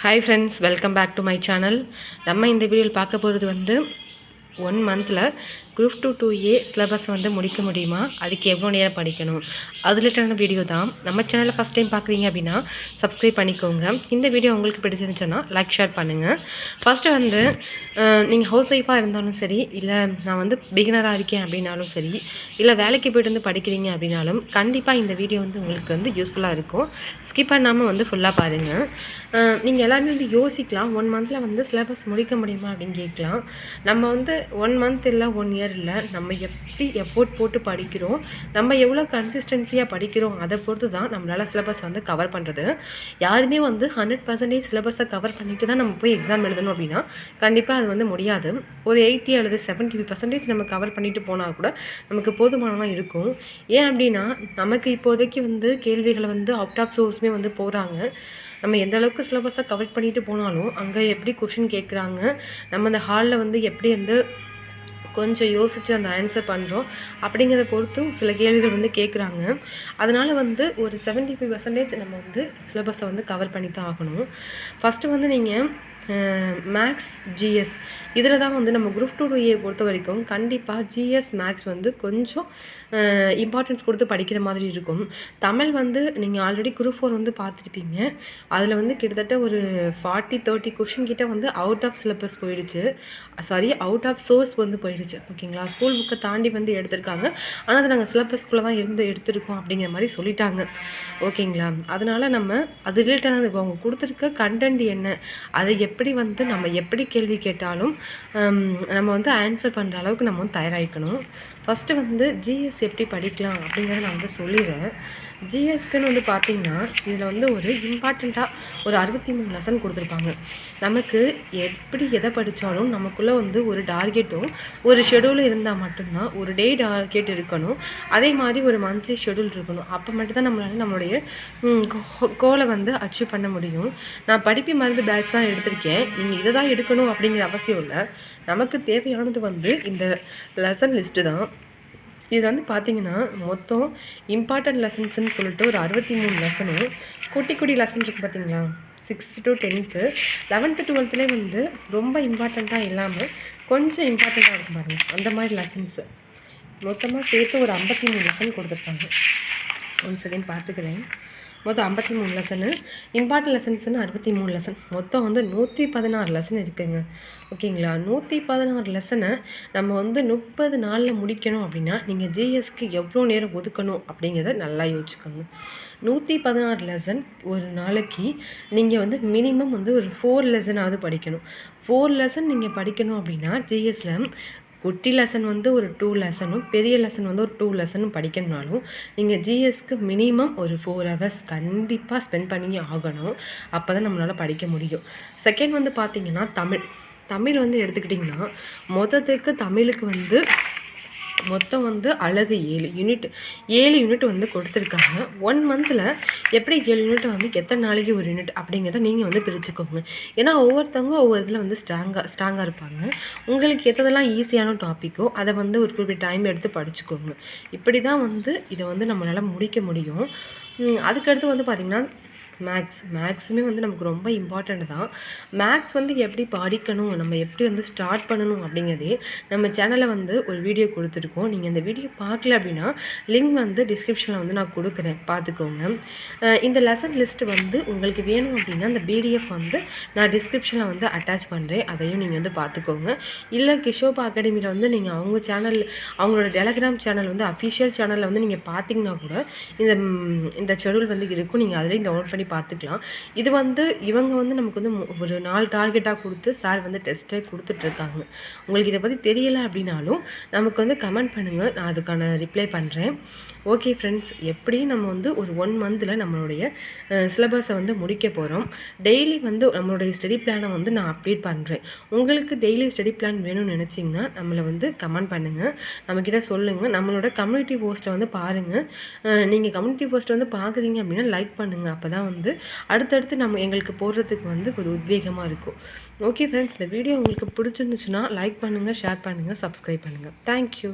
Hi friends, welcome back to my channel. நம்ம இந்த வீடியோவில் பார்க்க போகிறது வந்து 1 மந்தில் குரூப் 2A சிலபஸ் வந்து முடிக்க முடியுமா, அதுக்கு எவ்வளோ நேரம் படிக்கணும், அது ரிலேட்டடான வீடியோ தான். நம்ம சேனலில் ஃபஸ்ட் டைம் பார்க்குறீங்க அப்படின்னா சப்ஸ்கிரைப் பண்ணிக்கோங்க. இந்த வீடியோ உங்களுக்கு பிடிச்சிருந்துச்சுன்னா லைக் ஷேர் பண்ணுங்கள். ஃபஸ்ட்டு வந்து நீங்கள் ஹவுஸ் ஒய்ஃபாக இருந்தாலும் சரி, இல்லை நான் வந்து பிகினராக இருக்கேன் அப்படின்னாலும் சரி, இல்லை வேலைக்கு போய்ட்டு வந்து படிக்கிறீங்க அப்படின்னாலும் கண்டிப்பாக இந்த வீடியோ வந்து உங்களுக்கு வந்து யூஸ்ஃபுல்லாக இருக்கும். ஸ்கிப் பண்ணாமல் வந்து ஃபுல்லாக பாருங்கள். நீங்கள் எல்லாருமே வந்து யோசிக்கலாம், 1 மந்தில் வந்து சிலபஸ் முடிக்க முடியுமா அப்படின்னு கேட்கலாம். நம்ம வந்து 1 மந்த் இல்லை 1 இயர் இல்லை, நம்ம எப்படி எஃபோர்ட் போட்டு படிக்கிறோம், நம்ம எவ்வளோ கன்சிஸ்டன்சியாக படிக்கிறோம், அதை பொறுத்து தான் நம்மளால் சிலபஸ் வந்து கவர் பண்ணுறது. யாருமே வந்து 100% சிலபஸை கவர் பண்ணிட்டு தான் நம்ம போய் எக்ஸாம் எழுதணும் அப்படின்னா கண்டிப்பாக அது வந்து முடியாது. ஒரு 80 அல்லது 70% நம்ம கவர் பண்ணிட்டு போனால் கூட நமக்கு போதுமானதாக இருக்கும். ஏன் அப்படின்னா நமக்கு இப்போதைக்கு வந்து கேள்விகளை வந்து அவுட் ஆஃப் சோர்ஸுமே வந்து போகிறாங்க. நம்ம எந்த அளவுக்கு சிலபஸை கவர் பண்ணிட்டு போனாலும் அங்கே எப்படி கொஷின் கேட்குறாங்க, நம்ம அந்த ஹாலில் வந்து எப்படி வந்து கொஞ்சம் யோசித்து அந்த ஆன்சர் பண்ணுறோம் அப்படிங்கிறத பொறுத்தும் சில கேள்விகள் வந்து கேட்குறாங்க. அதனால் வந்து ஒரு 75% நம்ம வந்து சிலபஸை வந்து கவர் பண்ணி தான் ஆகணும். ஃபஸ்ட்டு வந்து நீங்கள் மேக்ஸ், ஜிஎஸ் இதில் தான் வந்து நம்ம குரூப் 2A பொறுத்த வரைக்கும் கண்டிப்பாக ஜிஎஸ், மேக்ஸ் வந்து கொஞ்சம் இம்பார்ட்டன்ஸ் கொடுத்து படிக்கிற மாதிரி இருக்கும். தமிழ் வந்து நீங்கள் ஆல்ரெடி குரூப் 4 வந்து பார்த்துருப்பீங்க. அதில் வந்து கிட்டத்தட்ட ஒரு 40-30 கொஷின் கிட்ட வந்து அவுட் ஆஃப் சிலபஸ் போயிடுச்சு, அவுட் ஆஃப் சோர்ஸ் வந்து போயிடுச்சு. ஓகேங்களா, ஸ்கூல் புக்கை தாண்டி வந்து எடுத்திருக்காங்க, ஆனால் அது நாங்கள் சிலபஸ்குள்ளே தான் எடுத்திருக்கோம் அப்படிங்கிற மாதிரி சொல்லிட்டாங்க. ஓகேங்களா, அதனால் நம்ம அது ரிலேட்டடான இப்போ அவங்க கொடுத்துருக்க கண்டென்ட் என்ன, அதை எப்படி வந்து நம்ம எப்படி கேள்வி கேட்டாலும் நம்ம வந்து ஆன்சர் பண்ணுற அளவுக்கு நம்ம வந்து தயாராகிக்கணும். ஃபஸ்ட்டு வந்து ஜிஎஸ் எப்படி படிக்கலாம் அப்படிங்கிறத நான் வந்து சொல்லிடுறேன். ஜிஎஸ்க்குன்னு வந்து பார்த்திங்கன்னா இதில் வந்து ஒரு இம்பார்ட்டண்ட்டாக ஒரு 63 லெசன் கொடுத்துருப்பாங்க. நமக்கு எப்படி எதை படித்தாலும் நமக்குள்ளே வந்து ஒரு டார்கெட்டும் ஒரு ஷெடியூலும் இருந்தால் மட்டும்தான், ஒரு டே டார்கெட் இருக்கணும், அதே மாதிரி ஒரு மந்த்லி ஷெடியூல் இருக்கணும். அப்போ மட்டும்தான் நம்மளால் நம்மளுடைய கோலை வந்து அச்சீவ் பண்ண முடியும். நான் படிப்பு மருந்து பேட்ச் தான் எடுத்திருக்கேன், நீங்கள் இதை தான் எடுக்கணும் அப்படிங்கிற அவசியம் இல்லை. நமக்கு தேவையானது வந்து இந்த லெசன் லிஸ்ட்டு தான். இதில் வந்து பார்த்திங்கன்னா மொத்தம் இம்பார்ட்டன்ட் லெசன்ஸ்ன்னு சொல்லிட்டு ஒரு 63 லெசனும், குட்டி குட்டி லெசன்ஸ் இருக்குது பார்த்திங்களா, 6th to 10th, 11th 12th வந்து ரொம்ப இம்பார்ட்டண்ட்டாக இல்லாமல் கொஞ்சம் இம்பார்ட்டண்ட்டாக இருக்கும் பாருங்கள், அந்த மாதிரி லெசன்ஸு மொத்தமாக சேர்த்து ஒரு 53 லெசன் கொடுத்துருக்காங்க. ஒன் செகண்ட் பார்த்துக்கிறேன். மொத்தம் 53 லெசனு, இம்பார்ட்டன்ட் லெசன்ஸ்னு 63 லெசன், மொத்தம் வந்து 116 லெசன் இருக்குதுங்க. ஓகேங்களா, 116 லெசனை நம்ம வந்து 30 நாளில் முடிக்கணும் அப்படின்னா நீங்கள் ஜிஎஸ்க்கு எவ்வளோ நேரம் ஒதுக்கணும் அப்படிங்கிறத நல்லா யோசிச்சுக்கோங்க. 116 லெசன் ஒரு நாளைக்கு நீங்கள் வந்து மினிமம் வந்து ஒரு 4 லெசனாவது படிக்கணும். 4 லெசன் நீங்கள் படிக்கணும் அப்படின்னா ஜிஎஸ்சில் குட்டி லெசன் வந்து ஒரு 2 லெசனும், பெரிய லெசன் வந்து ஒரு 2 லெசனும் படிக்கணும்னாலும் நீங்கள் ஜிஎஸ்க்கு மினிமம் ஒரு 4 ஹவர்ஸ் கண்டிப்பாக ஸ்பெண்ட் பண்ணி ஆகணும். அப்போ தான் நம்மளால் படிக்க முடியும். செகண்ட் வந்து பார்த்திங்கன்னா தமிழ் வந்து எடுத்துக்கிட்டிங்கன்னா மொத்தத்துக்கு தமிழுக்கு வந்து மொத்தம் வந்து அழகு 7 யூனிட் வந்து கொடுத்துருக்காங்க. 1 மந்தில் எப்படி 7 யூனிட் வந்து எத்தனை நாளைக்கு ஒரு யூனிட் அப்படிங்கிறத நீங்கள் வந்து பிரிச்சுக்கோங்க. ஏன்னா ஒவ்வொருத்தவங்க ஒவ்வொரு இதில் வந்து ஸ்ட்ராங்காக இருப்பாங்க. உங்களுக்கு எதெல்லாம் ஈஸியான டாப்பிக்கோ அதை வந்து ஒரு குறிப்பிட்ட டைம் எடுத்து படிச்சுக்கோங்க. இப்படி தான் வந்து இதை வந்து நம்மளால் முடிக்க முடியும். அதுக்கடுத்து வந்து பார்த்திங்கன்னா மேக்ஸுமே வந்து நமக்கு ரொம்ப இம்பார்ட்டண்ட் தான். மேக்ஸ் வந்து எப்படி படிக்கணும், நம்ம எப்படி வந்து ஸ்டார்ட் பண்ணணும் அப்படிங்கிறதே நம்ம சேனலில் வந்து ஒரு வீடியோ கொடுத்துருக்கோம். நீங்கள் இந்த வீடியோ பார்க்கல அப்படின்னா லிங்க் வந்து டிஸ்கிரிப்ஷனில் வந்து நான் கொடுக்குறேன், பார்த்துக்கோங்க. இந்த லெசன் லிஸ்ட்டு வந்து உங்களுக்கு வேணும் அப்படின்னா அந்த பிடிஎஃப் வந்து நான் டிஸ்கிரிப்ஷனில் வந்து அட்டாச் பண்ணுறேன், அதையும் நீங்கள் வந்து பார்த்துக்கோங்க. இல்லை கிஷோபா அகாடமியில் வந்து நீங்கள் அவங்க சேனல், அவங்களோட டெலகிராம் சேனல் வந்து அஃபிஷியல் சேனலில் வந்து நீங்கள் பார்த்தீங்கன்னா கூட இந்த ஷெடியூல் வந்து இருக்கும், நீங்கள் அதிலையும் டவுன்லோட் பண்ணி பார்த்துக்கலாம். இது வந்து இவங்க வந்து நமக்கு வந்து ஒரு 4 டார்கெட்டாக கொடுத்து சார் வந்து டெஸ்ட்டே கொடுத்துட்ருக்காங்க. உங்களுக்கு இதை பற்றி தெரியலை அப்படின்னாலும் நமக்கு வந்து கமெண்ட் பண்ணுங்கள், நான் அதுக்கான ரிப்ளை பண்ணுறேன். ஓகே ஃப்ரெண்ட்ஸ், எப்படியும் நம்ம வந்து ஒரு 1 மந்தில் நம்மளுடைய சிலபஸை வந்து முடிக்க போகிறோம். டெய்லி வந்து நம்மளுடைய ஸ்டடி பிளானை வந்து நான் அப்டேட் பண்ணுறேன். உங்களுக்கு டெய்லி ஸ்டடி பிளான் வேணும்னு நினச்சிங்கன்னா நம்மளை வந்து கமெண்ட் பண்ணுங்கள், நம்மக்கிட்ட சொல்லுங்கள். நம்மளோட கம்யூனிட்டி போஸ்ட்டை வந்து பாருங்கள். நீங்கள் கம்யூனிட்டி போஸ்ட்டை வந்து பார்க்குறீங்க அப்படின்னா லைக் பண்ணுங்கள், அப்போ தான் வந்து அடுத்தடுத்து நம்ம எங்களுக்கு போடுறதுக்கு வந்து கொஞ்சம் உத்வேகமாக இருக்கும். ஓகே ஃப்ரெண்ட்ஸ், இந்த வீடியோ உங்களுக்கு பிடிச்சிருந்துச்சுன்னா லைக் பண்ணுங்கள், ஷேர் பண்ணுங்கள், சப்ஸ்கிரைப் பண்ணுங்கள். தேங்க்யூ.